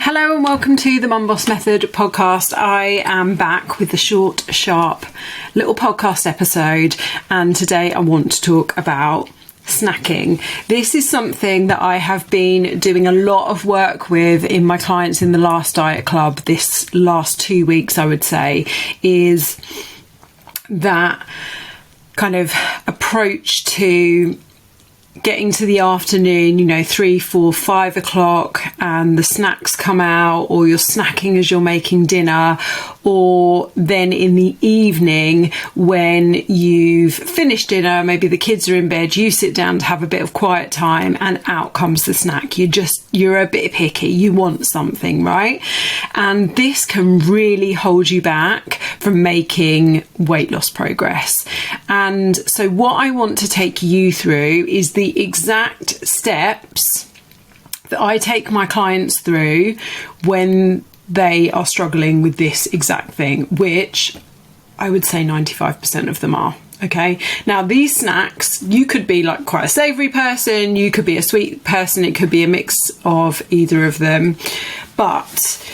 Hello and welcome to the Mum Boss Method podcast. I am back with the short, sharp little podcast episode, and today I want to talk about snacking. This is something that I have been doing a lot of work with in my clients in the last diet club this last 2 weeks, I would say, is that kind of approach to getting to the afternoon, 3, 4, 5 o'clock, and the snacks come out, or you're snacking as you're making dinner, or then in the evening when you've finished dinner, maybe the kids are in bed, you sit down to have a bit of quiet time, and out comes the snack. You're a bit picky, you want something, right? And this can really hold you back from making weight loss progress. And so what I want to take you through is the exact steps that I take my clients through when they are struggling with this exact thing, which I would say 95% of them are. Okay, now these snacks, you could be like quite a savoury person, you could be a sweet person, it could be a mix of either of them, but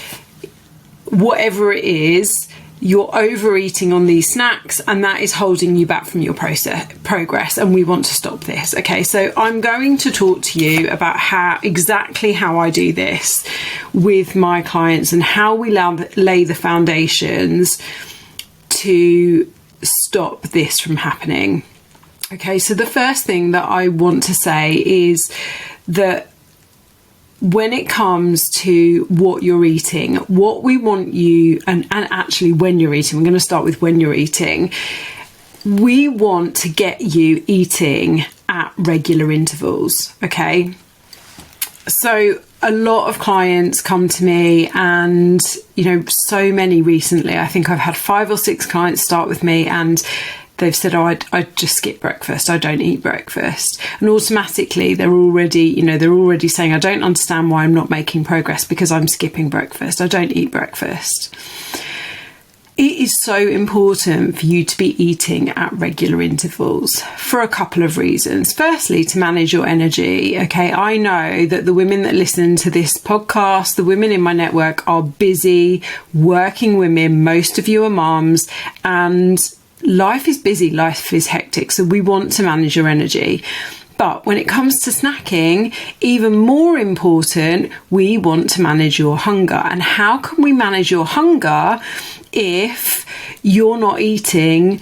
whatever it is, you're overeating on these snacks, and that is holding you back from your progress, and we want to stop this. Okay, so I'm going to talk to you about exactly how I do this with my clients and how we lay the foundations to stop this from happening. Okay, so the first thing that I want to say is that when it comes to what you're eating, what we want you, and actually when you're eating, we're going to start with when you're eating, we want to get you eating at regular intervals, okay? So a lot of clients come to me, and, so many recently, I think I've had 5 or 6 clients start with me, and they've said, I just skip breakfast. I don't eat breakfast. And automatically they're already saying, I don't understand why I'm not making progress because I'm skipping breakfast. I don't eat breakfast. It is so important for you to be eating at regular intervals for a couple of reasons. Firstly, to manage your energy. Okay, I know that the women that listen to this podcast, the women in my network, are busy working women. Most of you are mums, and life is busy, life is hectic, so we want to manage your energy. But when it comes to snacking, even more important, we want to manage your hunger. And how can we manage your hunger if you're not eating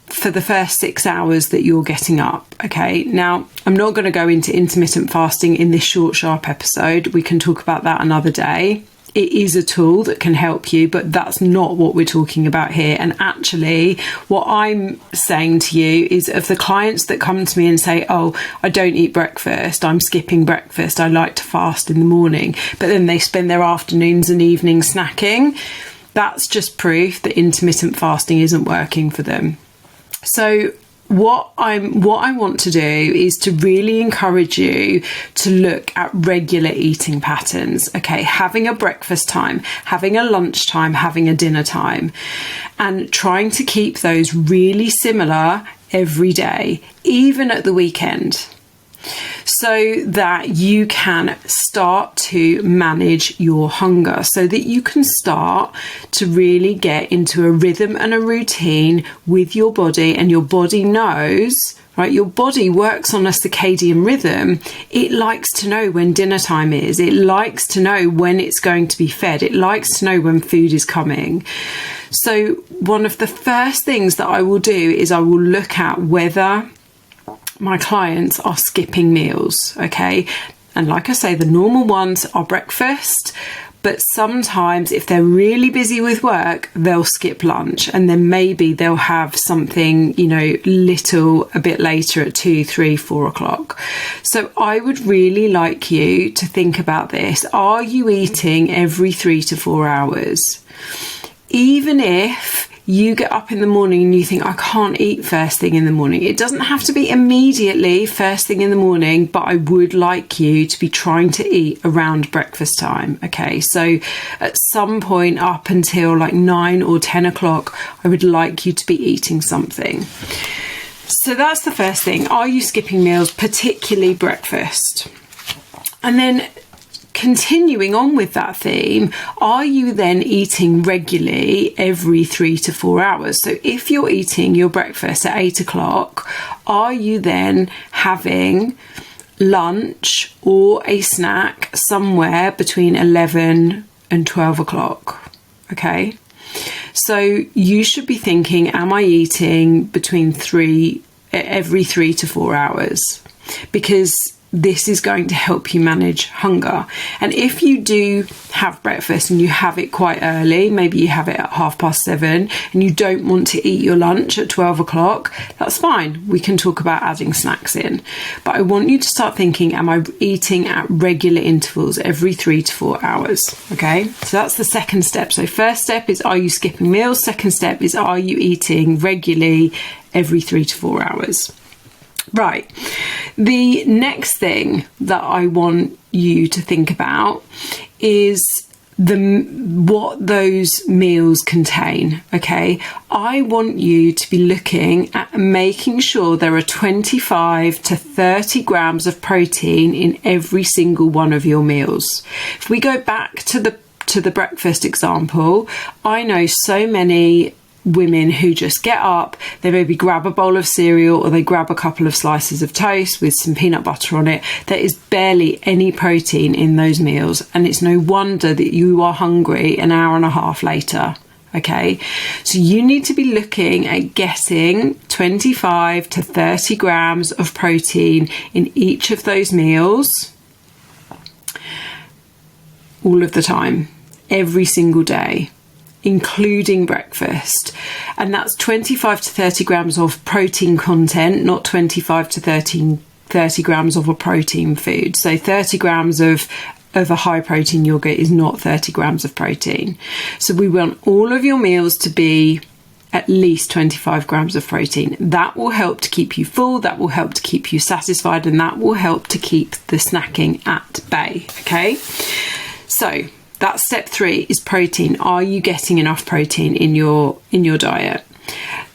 for the first 6 hours that you're getting up? Okay, now I'm not going to go into intermittent fasting in this short, sharp episode. We can talk about that another day. It is a tool that can help you, but that's not what we're talking about here. And actually, what I'm saying to you is, of the clients that come to me and say, oh, I don't eat breakfast, I'm skipping breakfast, I like to fast in the morning, but then they spend their afternoons and evenings snacking, that's just proof that intermittent fasting isn't working for them. So what I want to do is to really encourage you to look at regular eating patterns. Okay, having a breakfast time, having a lunch time, having a dinner time, and trying to keep those really similar every day, even at the weekend, so that you can start to manage your hunger, so that you can start to really get into a rhythm and a routine with your body. And your body knows, right? Your body works on a circadian rhythm. It likes to know when dinner time is. It likes to know when it's going to be fed. It likes to know when food is coming. So one of the first things that I will do is I will look at whether my clients are skipping meals, okay? And like I say, the normal ones are breakfast, but sometimes if they're really busy with work, they'll skip lunch, and then maybe they'll have something, little a bit later at 2, 3, 4 o'clock. So I would really like you to think about this. Are you eating every 3 to 4 hours? Even if you get up in the morning and you think, I can't eat first thing in the morning. It doesn't have to be immediately first thing in the morning, but I would like you to be trying to eat around breakfast time. Okay, so at some point up until like 9 or 10 o'clock, I would like you to be eating something. So that's the first thing. Are you skipping meals, particularly breakfast? And then continuing on with that theme, are you then eating regularly every 3 to 4 hours? So if you're eating your breakfast at 8 o'clock, are you then having lunch or a snack somewhere between 11 and 12 o'clock? Okay. So you should be thinking, am I eating between every 3 to 4 hours? Because this is going to help you manage hunger. And if you do have breakfast and you have it quite early, maybe you have it at 7:30 and you don't want to eat your lunch at 12 o'clock, that's fine. We can talk about adding snacks in. But I want you to start thinking, am I eating at regular intervals every 3 to 4 hours? Okay, so that's the second step. So first step is, are you skipping meals? Second step is, are you eating regularly every 3 to 4 hours? Right. The next thing that I want you to think about is what those meals contain. Okay. I want you to be looking at making sure there are 25 to 30 grams of protein in every single one of your meals. If we go back to the breakfast example, I know so many women who just get up, they maybe grab a bowl of cereal or they grab a couple of slices of toast with some peanut butter on it. There is barely any protein in those meals, and it's no wonder that you are hungry an hour and a half later. Okay, so you need to be looking at getting 25 to 30 grams of protein in each of those meals all of the time, every single day, including breakfast. And that's 25 to 30 grams of protein content, not 25 to 30 grams of a protein food. So 30 grams of a high protein yogurt is not 30 grams of protein. So we want all of your meals to be at least 25 grams of protein. That will help to keep you full, that will help to keep you satisfied, and that will help to keep the snacking at bay. Okay, so that's step 3, is protein. Are you getting enough protein in your diet?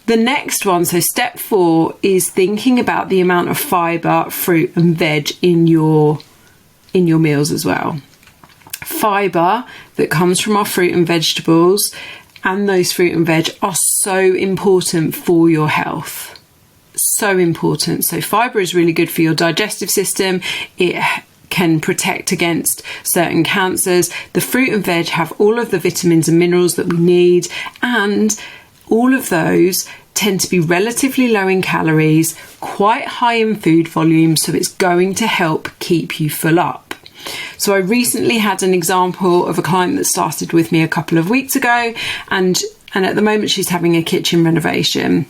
The next one, so step 4, is thinking about the amount of fibre, fruit and veg in your meals as well. Fibre that comes from our fruit and vegetables, and those fruit and veg are so important for your health. So important. So fibre is really good for your digestive system. It can protect against certain cancers. The fruit and veg have all of the vitamins and minerals that we need, and all of those tend to be relatively low in calories, quite high in food volume, so it's going to help keep you full up. So I recently had an example of a client that started with me a couple of weeks ago, and at the moment she's having a kitchen renovation.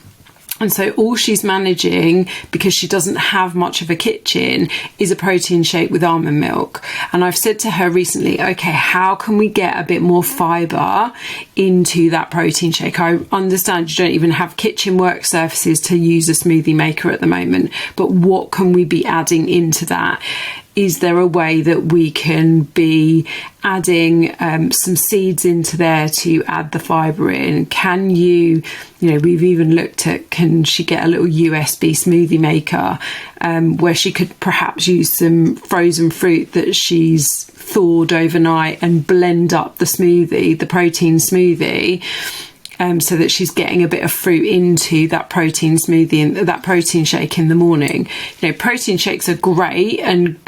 And so all she's managing, because she doesn't have much of a kitchen, is a protein shake with almond milk. And I've said to her recently, okay, how can we get a bit more fibre into that protein shake? I understand you don't even have kitchen work surfaces to use a smoothie maker at the moment, but what can we be adding into that? Is there a way that we can be adding some seeds into there to add the fibre in? Can we've even looked at, can she get a little USB smoothie maker where she could perhaps use some frozen fruit that she's thawed overnight and blend up the protein smoothie, so that she's getting a bit of fruit into that protein smoothie and that protein shake in the morning. Protein shakes are great and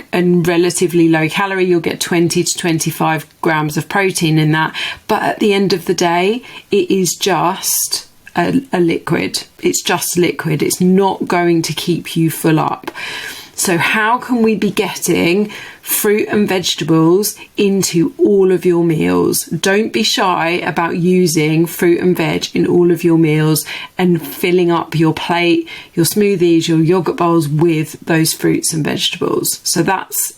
relatively low calorie. You'll get 20 to 25 grams of protein in that. But at the end of the day, it is just a liquid. It's just liquid. It's not going to keep you full up. So how can we be getting fruit and vegetables into all of your meals? Don't be shy about using fruit and veg in all of your meals and filling up your plate, your smoothies, your yogurt bowls with those fruits and vegetables. So that's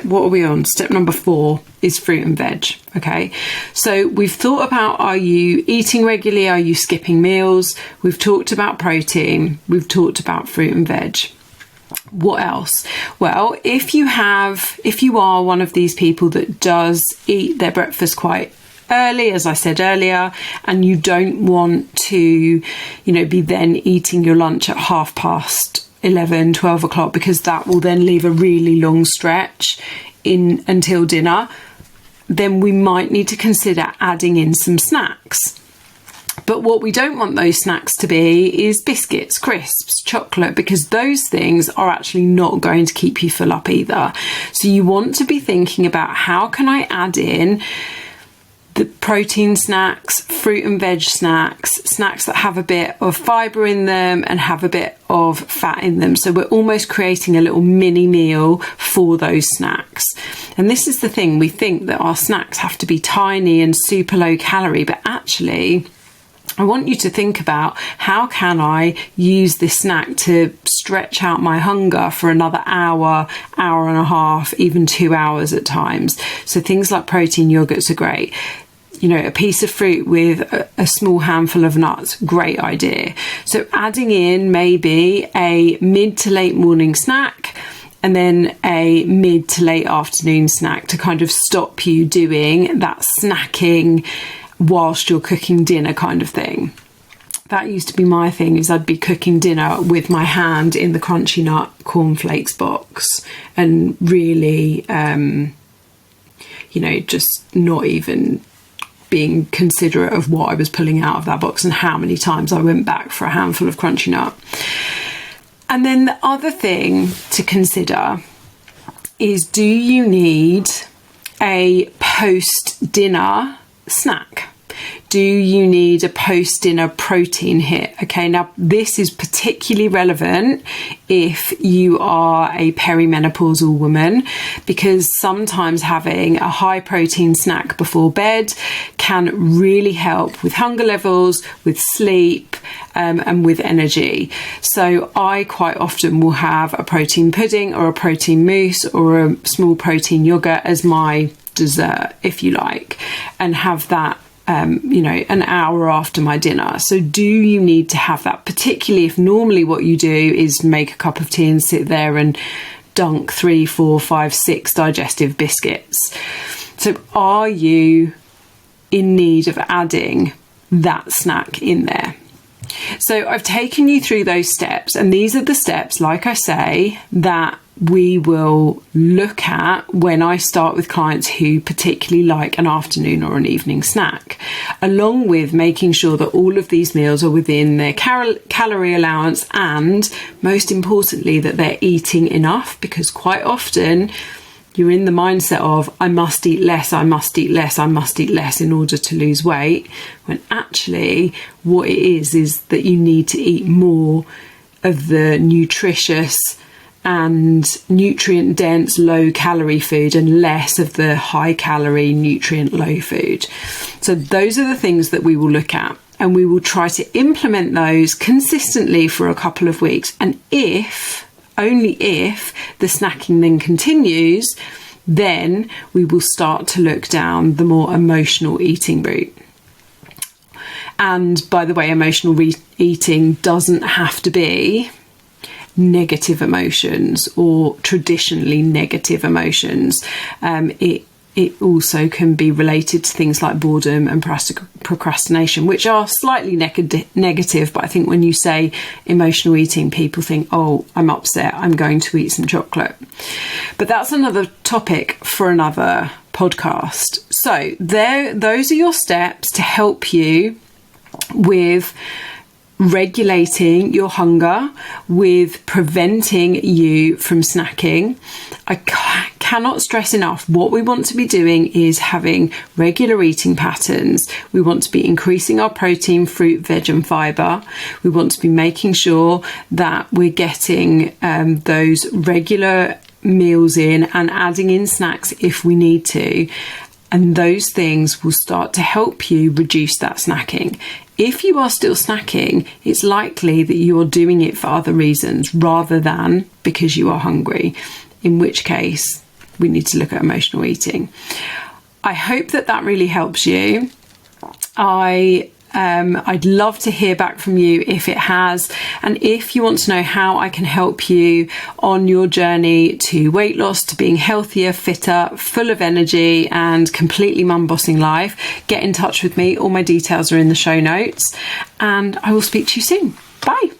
what are we on? Step number 4 is fruit and veg. Okay, so we've thought about, are you eating regularly? Are you skipping meals? We've talked about protein. We've talked about fruit and veg. What else? Well, if you are one of these people that does eat their breakfast quite early, as I said earlier, and you don't want to, be then eating your lunch at 11:30, 12 o'clock, because that will then leave a really long stretch in until dinner, then we might need to consider adding in some snacks. But what we don't want those snacks to be is biscuits, crisps, chocolate, because those things are actually not going to keep you full up either. So you want to be thinking about, how can I add in the protein snacks, fruit and veg snacks, snacks that have a bit of fibre in them and have a bit of fat in them. So we're almost creating a little mini meal for those snacks. And this is the thing, we think that our snacks have to be tiny and super low calorie, but actually I want you to think about, how can I use this snack to stretch out my hunger for another hour, hour and a half, even 2 hours at times. So things like protein yogurts are great. You know, a piece of fruit with a small handful of nuts, great idea. So adding in maybe a mid to late morning snack and then a mid to late afternoon snack to kind of stop you doing that snacking whilst you're cooking dinner kind of thing. That used to be my thing, is I'd be cooking dinner with my hand in the Crunchy Nut cornflakes box and really, just not even being considerate of what I was pulling out of that box and how many times I went back for a handful of Crunchy Nut. And then the other thing to consider is, do you need a post-dinner snack? Do you need a post-dinner protein hit? Okay, now this is particularly relevant if you are a perimenopausal woman, because sometimes having a high protein snack before bed can really help with hunger levels, with sleep, and with energy. So I quite often will have a protein pudding or a protein mousse or a small protein yogurt as my dessert, if you like, and have that an hour after my dinner. So do you need to have that, particularly if normally what you do is make a cup of tea and sit there and dunk 3, 4, 5, 6 digestive biscuits? So are you in need of adding that snack in there? So I've taken you through those steps, and these are the steps, like I say, that we will look at when I start with clients who particularly like an afternoon or an evening snack, along with making sure that all of these meals are within their calorie allowance, and most importantly that they're eating enough, because quite often you're in the mindset of, I must eat less, I must eat less, I must eat less in order to lose weight, when actually what it is that you need to eat more of the nutritious and nutrient dense low calorie food and less of the high calorie nutrient low food. So those are the things that we will look at, and we will try to implement those consistently for a couple of weeks. And only if the snacking then continues, then we will start to look down the more emotional eating route. And by the way, emotional eating doesn't have to be negative emotions or traditionally negative emotions. It also can be related to things like boredom and procrastination, which are slightly negative. But I think when you say emotional eating, people think, oh, I'm upset, I'm going to eat some chocolate. But that's another topic for another podcast. So those are your steps to help you with regulating your hunger, with preventing you from snacking. I cannot stress enough, what we want to be doing is having regular eating patterns. We want to be increasing our protein, fruit, veg and fibre. We want to be making sure that we're getting those regular meals in and adding in snacks if we need to. And those things will start to help you reduce that snacking. If you are still snacking, it's likely that you're doing it for other reasons rather than because you are hungry, in which case we need to look at emotional eating. I hope that really helps you. I'd love to hear back from you if it has, and if you want to know how I can help you on your journey to weight loss, to being healthier, fitter, full of energy and completely mum bossing life, get in touch with me. All my details are in the show notes, and I will speak to you soon. Bye.